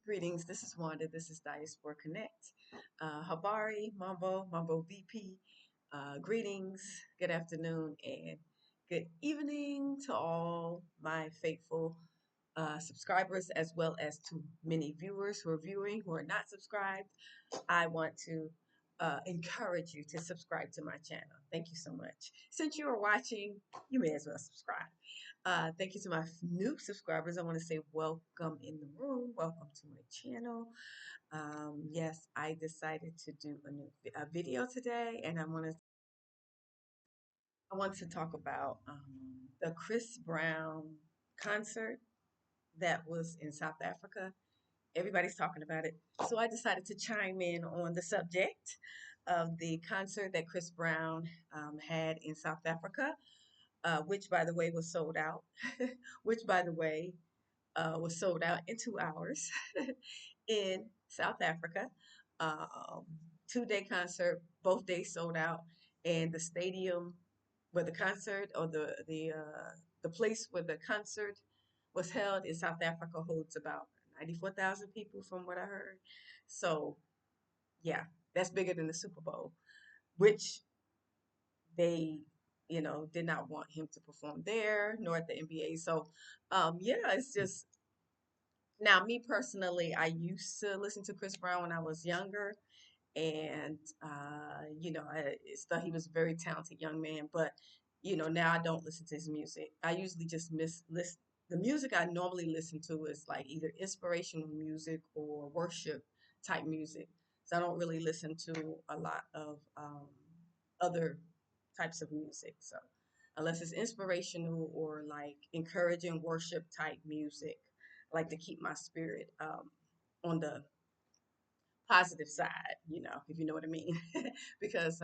Greetings, this is Wanda. This is Diaspora Connect. Habari, Mambo VP. Greetings, good afternoon, and good evening to all my faithful subscribers, as well as to many viewers who are viewing who are not subscribed. I want to encourage you to subscribe to my channel. Thank you so much. Since you are watching, you may as well subscribe. Thank you to my new subscribers. I want to say welcome in the room. Welcome to my channel. Yes, I decided to do a video today, and I want to talk about the Chris Brown concert that was in South Africa. Everybody's talking about it, so I decided to chime in on the subject of the concert that Chris Brown had in South Africa, which, by the way, was sold out. Which, by the way, was sold out in 2 hours in South Africa. Um, 2 day concert, both days sold out, and the stadium where the concert or the place where the concert was held in South Africa holds about 94,000 people, from what I heard. So yeah, that's bigger than the Super Bowl, which they did not want him to perform there nor at the NBA. So yeah, it's just now, me personally, I used to listen to Chris Brown when I was younger, and I thought he was a very talented young man. But now I don't listen to his music. I usually just miss listen. The music I normally listen to is like either inspirational music or worship type music. So I don't really listen to a lot of other types of music. So unless it's inspirational or like encouraging worship type music, I like to keep my spirit on the positive side, if you know what I mean, because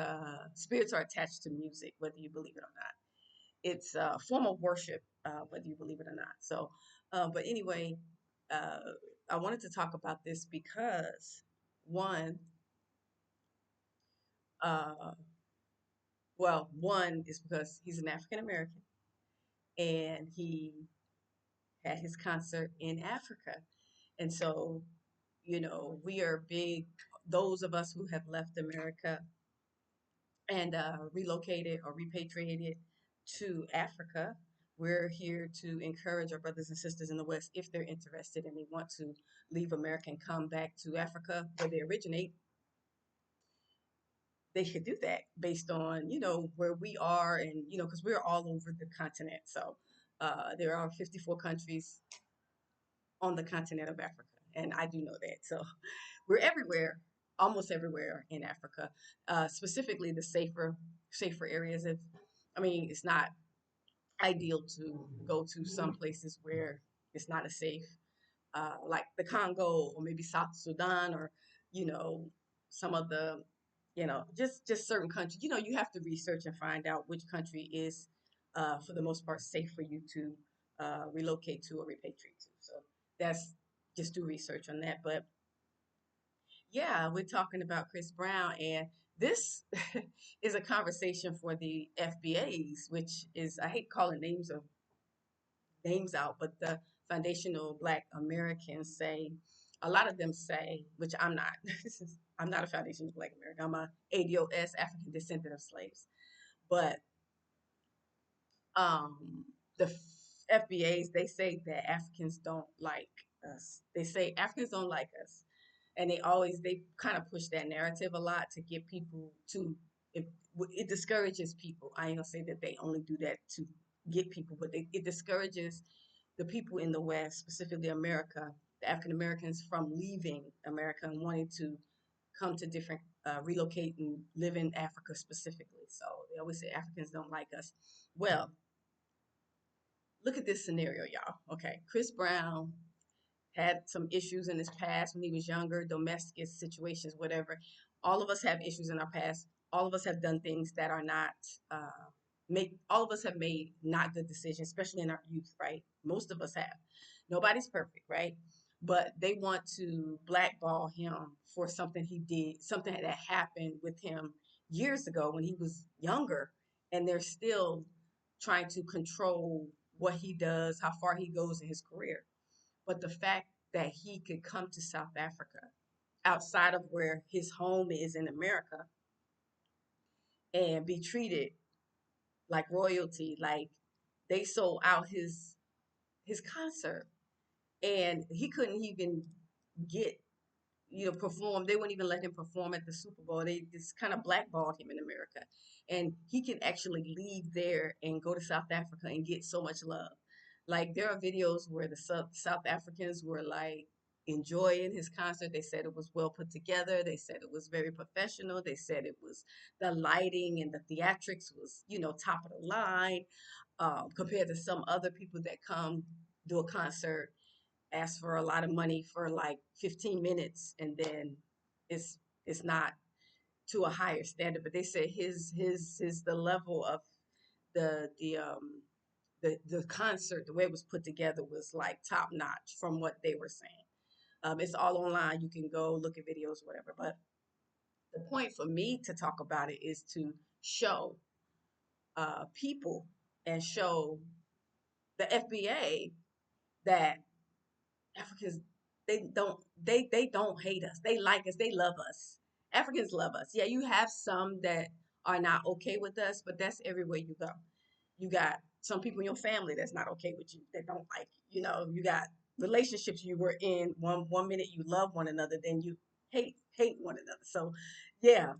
spirits are attached to music, whether you believe it or not. It's a form of worship, whether you believe it or not. So, but anyway, uh, I wanted to talk about this because one, uh, one is because he's an African American and he had his concert in Africa. And so, we are big, those of us who have left America and relocated or repatriated to Africa. We're here to encourage our brothers and sisters in the West, if they're interested and they want to leave America and come back to Africa where they originate, they should do that based on, where we are and, because we're all over the continent. So there are 54 countries on the continent of Africa. And I do know that. So we're everywhere, almost everywhere in Africa, specifically the safer areas. It's not ideal to go to some places where it's not as safe, like the Congo or maybe South Sudan or you know some of the just certain countries. You have to research and find out which country is, for the most part, safe for you to relocate to or repatriate to. So that's just do research on that. But yeah, we're talking about Chris Brown, and this is a conversation for the FBAs, which is, I hate calling names out, but the foundational Black Americans say, a lot of them say, which I'm not. I'm not a foundational Black American. I'm a ADOS, African descendant of slaves. But the FBAs, they say that Africans don't like us. They say Africans don't like us, and they kind of push that narrative a lot to get people to. It discourages people. I ain't gonna say that they only do that to get people, but it discourages the people in the West, specifically America, the African Americans, from leaving America and wanting to come to different, relocate and live in Africa specifically. So they always say Africans don't like us. Well, look at this scenario, y'all. Okay, Chris Brown had some issues in his past when he was younger, domestic situations, whatever. All of us have issues in our past. All of us have done things that are not make. All of us have made not good decisions, especially in our youth, right? Most of us have. Nobody's perfect, right? But they want to blackball him for something he did, something that happened with him years ago when he was younger, and they're still trying to control what he does, how far he goes in his career. But the fact that he could come to South Africa outside of where his home is in America and be treated like royalty. Like they sold out his concert, and he couldn't even get perform. They wouldn't even let him perform at the Super Bowl. They just kind of blackballed him in America, and he can actually leave there and go to South Africa and get so much love. Like there are videos where the South Africans were like enjoying his concert. They said it was well put together. They said it was very professional. They said it was the lighting and the theatrics was top of the line, compared to some other people that come do a concert, ask for a lot of money for like 15 minutes, and then it's it's not to a higher standard. But they said his the level of the the um the concert, the way it was put together was like top notch from what they were saying. It's all online. You can go look at videos, whatever. But the point for me to talk about it is to show people and show the FBA that Africans, they don't hate us. They like us. They love us. Africans love us. Yeah, you have some that are not okay with us, but that's everywhere you go. You got some people in your family that's not okay with you, that don't like you. You got relationships you were in, one minute you love one another, then you hate one another. So yeah,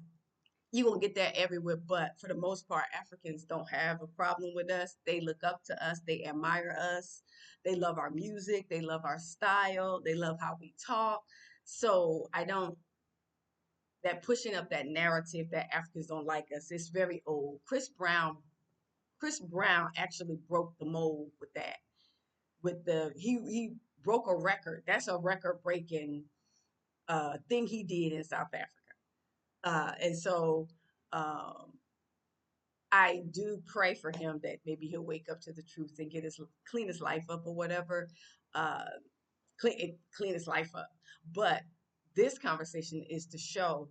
you gonna get that everywhere. But for the most part, Africans don't have a problem with us. They look up to us. They admire us. They love our music. They love our style. They love how we talk. So I don't that pushing up that narrative that Africans don't like us. It's very old. Chris Brown actually broke the mold with that. With the he broke a record. That's a record breaking thing he did in South Africa. And so um I do pray for him that maybe he'll wake up to the truth and get his clean his life up or whatever, uh, clean his life up. But this conversation is to show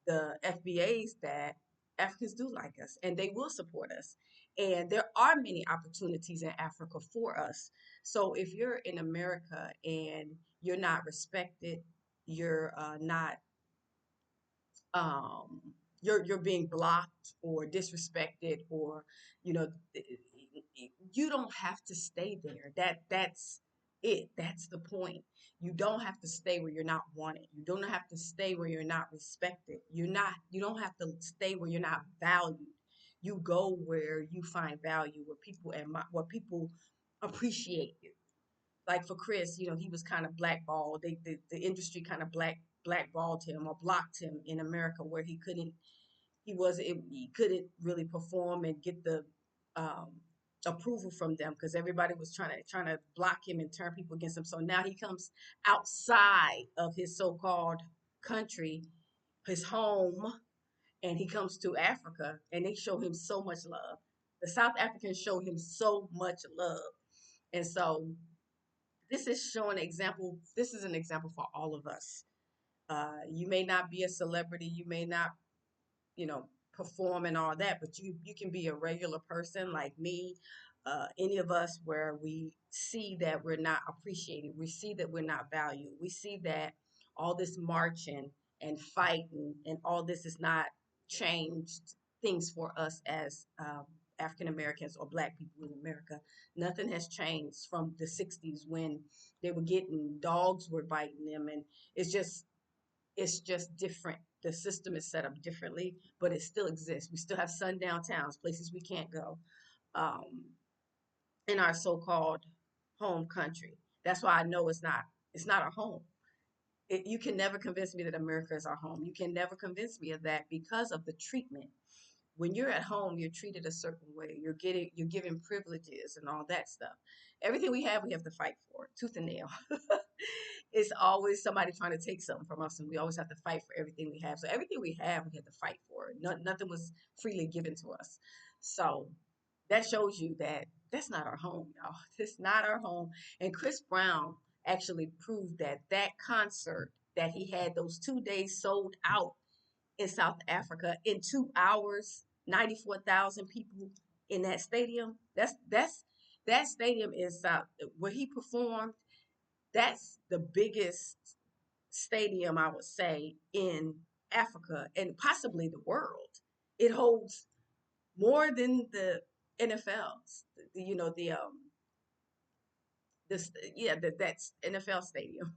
the FBAs that Africans do like us and they will support us. And there are many opportunities in Africa for us. So if you're in America and you're not respected, you're not um you're being blocked or disrespected, or you know you don't have to stay there. That's the point. You don't have to stay where you're not wanted. You don't have to stay where you're not respected. You don't have to stay where you're not valued. You go where you find value, where people appreciate you. Like for Chris, he was kind of blackballed. The industry kind of blackballed him or blocked him in America, where he couldn't really perform and get the um, approval from them, because everybody was trying to block him and turn people against him. So now he comes outside of his so-called country, his home, and he comes to Africa, and they show him so much love. The South Africans show him so much love, and so this is an example for all of us. You may not be a celebrity, you may not, perform and all that, but you can be a regular person like me, any of us, where we see that we're not appreciated, we see that we're not valued, we see that all this marching and fighting and all this is not changed things for us as African Americans or Black people in America. Nothing has changed from the 60s when they were getting dogs were biting them, and it's just it's just different. The system is set up differently, but it still exists. We still have sundown towns, places we can't go, um, in our so-called home country. That's why I know it's not our home. You can never convince me that America is our home. You can never convince me of that because of the treatment. When you're at home, you're treated a certain way. You're given privileges and all that stuff. Everything we have to fight for, tooth and nail. It's always somebody trying to take something from us, and we always have to fight for everything we have. So everything we have, we have to fight for. Nothing was freely given to us. So that shows you that that's not our home, y'all. It's not our home. And Chris Brown actually proved that concert that he had those 2 days sold out in South Africa in 2 hours, 94,000 people in that stadium. That stadium is where he performed. That's the biggest stadium, I would say, in Africa and possibly the world. It holds more than the NFL's, this yeah that's NFL stadium.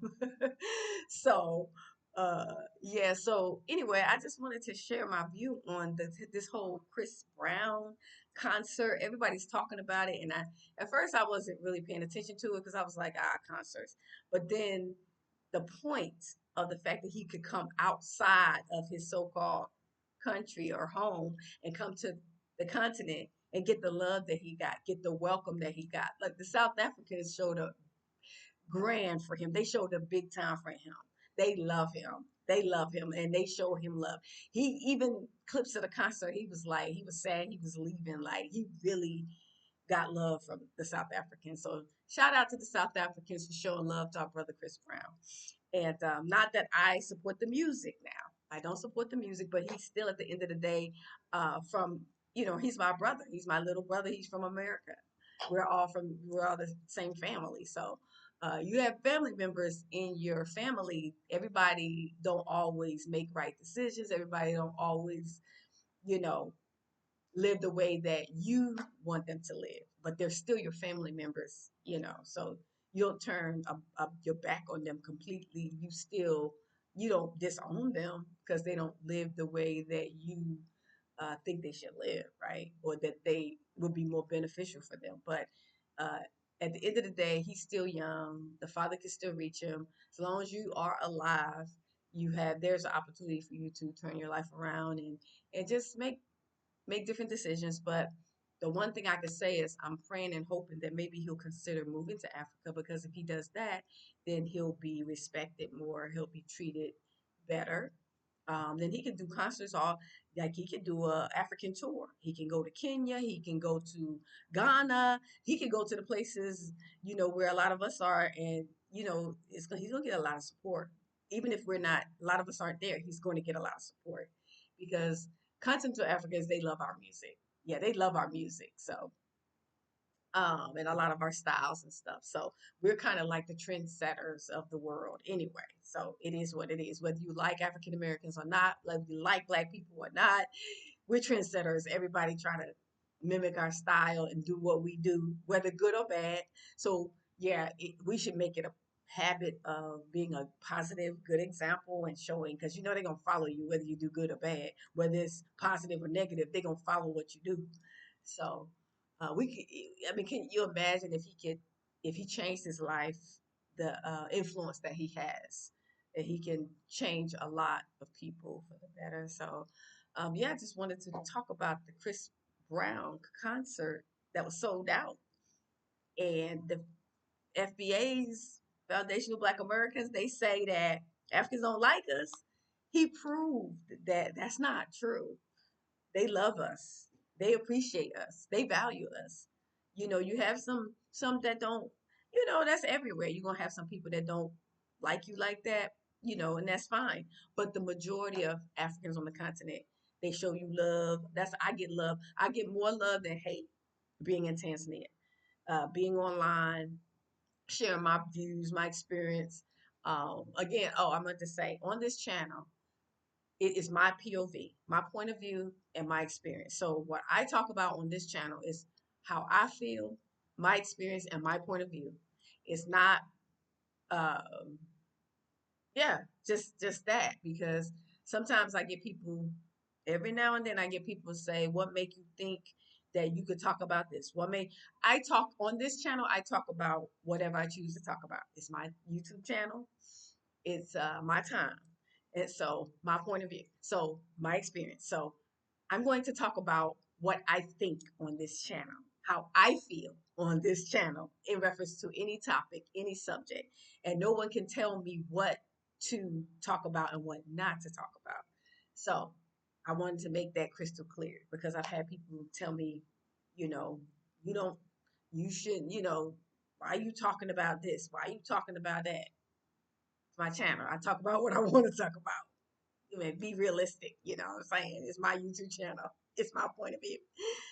So yeah, so anyway, I just wanted to share my view on this whole Chris Brown concert. Everybody's talking about it, and I at first I wasn't really paying attention to it because I was like, concerts. But then the point of the fact that he could come outside of his so-called country or home and come to the continent and get the love that he got, get the welcome that he got. Like the South Africans showed up grand for him. They showed up big time for him. They love him. They love him and they show him love. He even clips of the concert, he was like, he was sad he was leaving. Like he really got love from the South Africans. So shout out to the South Africans for showing love to our brother Chris Brown. And not that I support the music now. I don't support the music, but he's still at the end of the day, from he's my brother. He's my little brother. He's from America. We're all the same family. So you have family members in your family. Everybody don't always make right decisions. Everybody don't always, you know, live the way that you want them to live, but they're still your family members. So you don't turn your back on them completely. You don't disown them because they don't live the way that you think they should live, right? Or that they would be more beneficial for them. But uh, at the end of the day, he's still young. The father can still reach him. As long as you are alive, there's an opportunity for you to turn your life around and just make different decisions. But the one thing I could say is I'm praying and hoping that maybe he'll consider moving to Africa, because if he does that, then he'll be respected more. He'll be treated better. Then he can do concerts all like he can do a African tour. He can go to Kenya. He can go to Ghana. He can go to the places where a lot of us are, and he's gonna get a lot of support. Even if we're not, a lot of us aren't there. He's going to get a lot of support because continental Africans, they love our music. Yeah, they love our music. So, and a lot of our styles and stuff. So we're kind of like the trendsetters of the world anyway. So it is what it is. Whether you like African Americans or not, whether you like black people or not, we're trendsetters. Everybody try to mimic our style and do what we do, whether good or bad. So yeah, we should make it a habit of being a positive, good example and showing, because they're gonna follow you whether you do good or bad, whether it's positive or negative. They're gonna follow what you do. So we could, I mean, can you imagine if he changed his life, the influence that he has, that he can change a lot of people for the better. So yeah, I just wanted to talk about the Chris Brown concert that was sold out, and the FBA's Foundation of Black Americans, they say that Africans don't like us. He proved that that's not true. They love us. They appreciate us. They value us. You have some that don't. That's everywhere. You're gonna have some people that don't like you like that. And that's fine. But the majority of Africans on the continent, they show you love. I get love. I get more love than hate being in Tanzania, being online, sharing my views, my experience. Again, I meant to say on this channel, it is my POV, my point of view, and my experience. So what I talk about on this channel is how I feel, my experience, and my point of view. It's not, um, yeah, just that, because sometimes I get people, every now and then I get people say, "What make you think that you could talk about this? What make I talk on this channel? I talk about whatever I choose to talk about. It's my YouTube channel. It's my time, and so my point of view, so my experience. So I'm going to talk about what I think on this channel, how I feel on this channel in reference to any topic, any subject, and no one can tell me what to talk about and what not to talk about. So I wanted to make that crystal clear, because I've had people tell me, you know, you don't, you shouldn't, why are you talking about this? Why are you talking about that? It's my channel. I talk about what I want to talk about. Be realistic, what I'm saying? It's my YouTube channel. It's my point of view.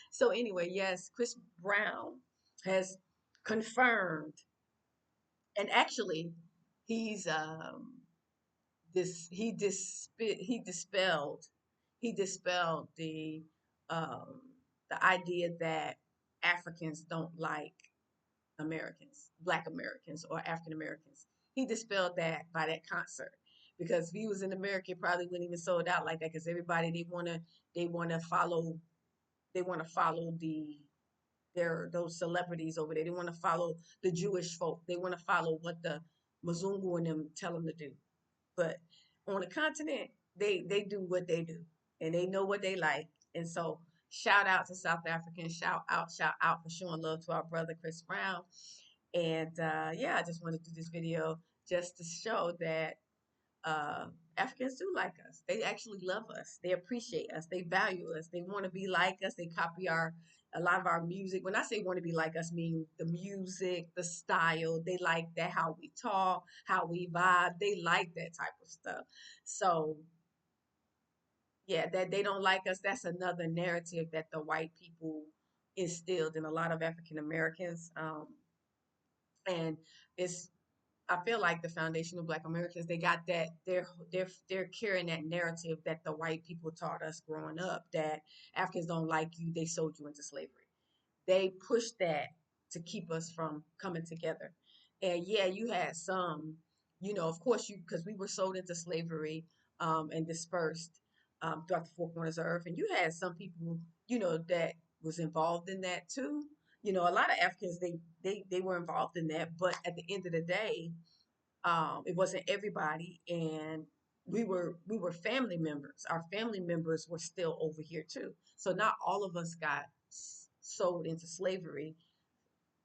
So anyway, yes, Chris Brown has confirmed And actually, he's this he dispelled um, the idea that Africans don't like Americans, Black Americans, or African Americans. He dispelled that by that concert, because if he was in America, he probably wouldn't even sold out like that. Because everybody, they wanna follow the their those celebrities over there. They want to follow the Jewish folk. They want to follow what the Mzungu and them tell them to do. But on the continent, they do what they do, and they know what they like. And so, shout out to South Africans. Shout out for showing love to our brother Chris Brown. And yeah, I just wanted to do this video just to show that uh, Africans do like us. They actually love us. They appreciate us. They value us. They want to be like us. They copy a lot of our music. When I say want to be like us, mean the music, the style. They like that, how we talk, how we vibe. They like that type of stuff. So yeah, that they don't like us, that's another narrative that the white people instilled in a lot of African Americans. And it's I feel like the foundation of Black Americans, they got that they're carrying that narrative that the white people taught us growing up, that Africans don't like you, they sold you into slavery. They pushed that to keep us from coming together. And yeah, you had some, of course, you because we were sold into slavery and dispersed throughout the four corners of earth, and you had some people, that was involved in that too. A lot of Africans, they were involved in that, but at the end of the day, it wasn't everybody, and we were family members. Our family members were still over here too. So not all of us got sold into slavery.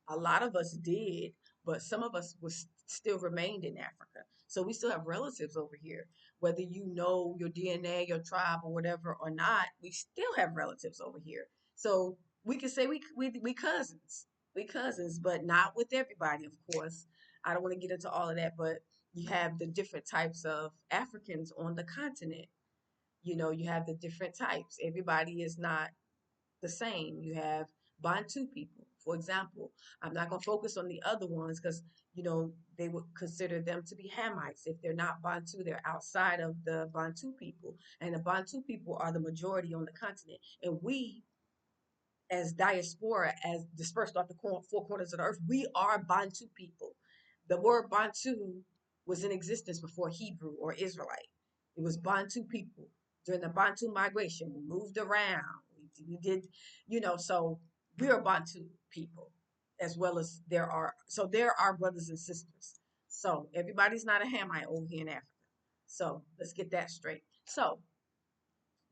A lot of us did, but some of us was still remained in Africa. So we still have relatives over here. Whether you know your DNA, your tribe, or whatever or not, we still have relatives over here. So we can say we cousins. We cousins, but not with everybody, of course. I don't want to get into all of that, but you have the different types of Africans on the continent. You have the different types. Everybody is not the same. You have Bantu people, for example. I'm not going to focus on the other ones because, they would consider them to be Hamites. If they're not Bantu, they're outside of the Bantu people. And the Bantu people are the majority on the continent. And we, as diaspora, as dispersed off the four corners of the earth, we are Bantu people. The word Bantu was in existence before Hebrew or Israelite. It was Bantu people. During the Bantu migration, we moved around. We did, so we are Bantu people, as well as there are brothers and sisters. So everybody's not a Hamite over here in Africa. So let's get that straight. So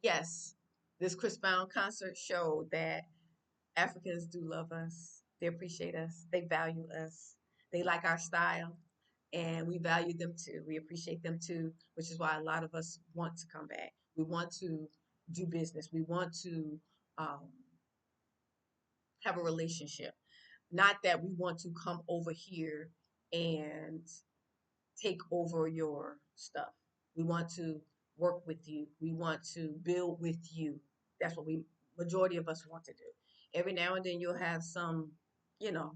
yes, this Chris Brown concert showed that Africans do love us. They appreciate us. They value us. They like our style, and we value them too. We appreciate them too, which is why a lot of us want to come back. We want to do business. We want to um, have a relationship. Not that we want to come over here and take over your stuff. We want to work with you. We want to build with you. That's what we majority of us want to do. Every now and then you'll have some, you know,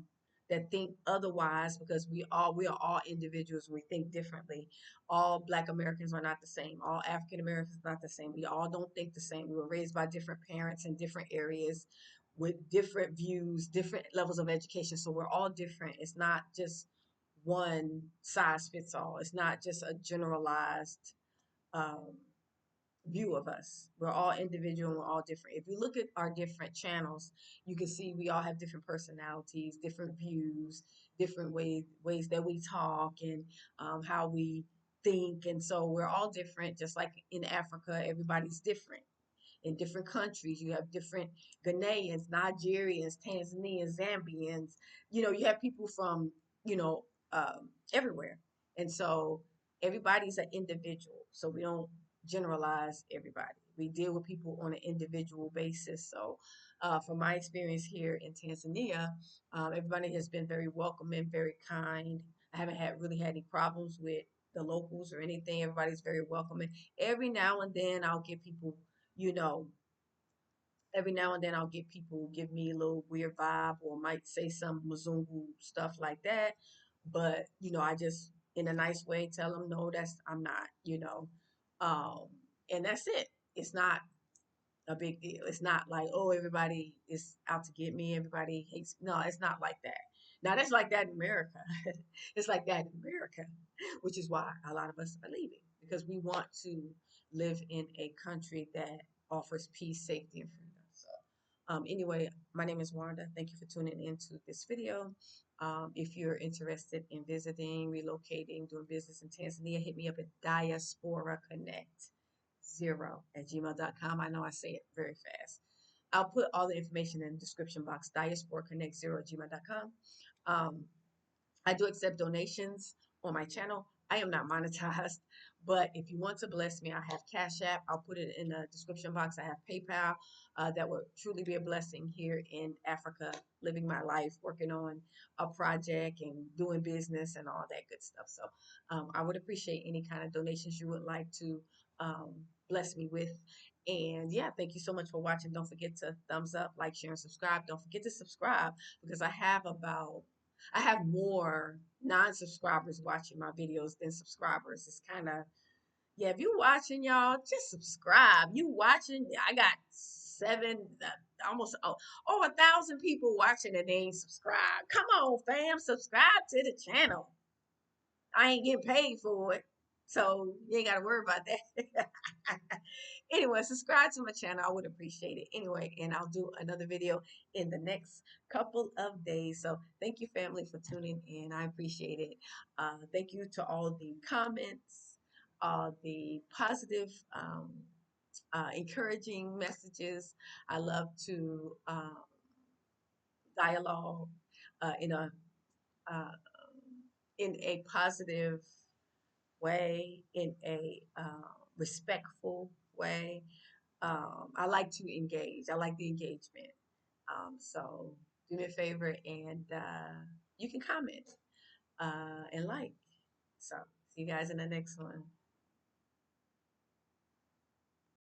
that think otherwise because we are all individuals. We think differently. All Black Americans are not the same. All African Americans are not the same. We all don't think the same. We were raised by different parents in different areas with different views, different levels of education. So we're all different. It's not just one size fits all. It's not just a generalized um, view of us. We're all individual and we're all different. If you look at our different channels, you can see we all have different personalities, different views, different ways that we talk and how we think. And so we're all different, just like in Africa, everybody's different in different countries. You have different Ghanaians, Nigerians, Tanzanians, Zambians. You have people from, you know, everywhere. And so everybody's an individual. So we don't generalize everybody. We deal with people on an individual basis. So from my experience here in Tanzania, everybody has been very welcoming, very kind. I haven't really had any problems with the locals or anything. Everybody's very welcoming. Every now and then I'll get people, you know, every now and then I'll get people give me a little weird vibe or might say some Mzungu stuff like that. but I just in a nice way tell them no, that's I'm not, um, and that's it. It's not a big deal. It's not like, oh, everybody is out to get me, everybody hates. No, it's not like that. Now that's like that in America. It's like that in America, which is why a lot of us are leaving because we want to live in a country that offers peace, safety, and freedom. So, anyway, my name is Wanda. Thank you for tuning into this video. If you're interested in visiting, relocating, doing business in Tanzania, hit me up at Diaspora Connect 0 at gmail.com. I know I say it very fast. I'll put all the information in the description box. Diaspora Connect 0 at gmail.com. Um, I do accept donations on my channel. I am not monetized, but if you want to bless me, I have Cash App. I'll put it in the description box. I have PayPal. That would truly be a blessing here in Africa, living my life, working on a project and doing business and all that good stuff. So I would appreciate any kind of donations you would like to um, bless me with. And yeah, thank you so much for watching. Don't forget to thumbs up, like, share, and subscribe. Don't forget to subscribe because I have more non-subscribers watching my videos than subscribers. It's kind of, yeah, if you watching, y'all, just subscribe. You watching, I got almost over 1,000 people watching and they ain't subscribed. Come on, fam, subscribe to the channel. I ain't getting paid for it. So you ain't got to worry about that. Anyway, subscribe to my channel. I would appreciate it. Anyway, and I'll do another video in the next couple of days. So thank you, family, for tuning in. I appreciate it. Thank you to all the comments, the positive, encouraging messages. I love to dialogue uh, in a uh, in a positive way, in a respectful way. I like to engage. I like the engagement. So do me a favor and you can comment and like. So see you guys in the next one.